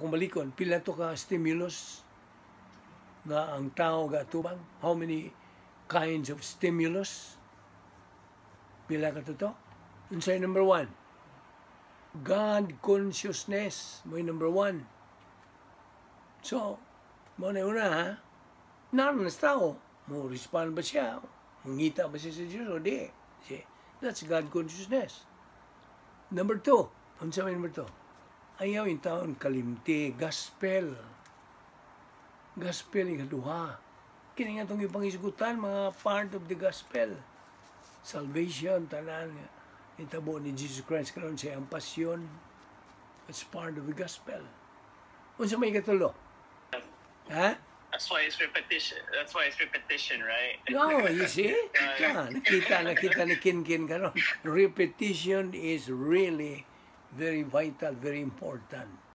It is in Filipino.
akong balikon, pila to ka stimulus nga ang tao gatubang? How many kinds of stimulus? Pila ka to? Unsay number 1? God consciousness, mo number 1. So, mo na una ha, naroon na tao, mo respond ba siya? Mangita ba siya sa Diyos o di? That's God consciousness. Number 2, unsa may number 2? Ayaw yung taon kalimti, gospel. Gospel yung kaduha. Kini nga itong ipangisgutan, mga part of the gospel. Salvation, tanan, itabo ni Jesus Christ karon siya ang pasyon. It's part of the gospel. Unsa may katulo? Ha? That's why it's repetition. That's why it's repetition, right? No, you see? Nakita ni Kinkin karon. Repetition is really very vital, very important.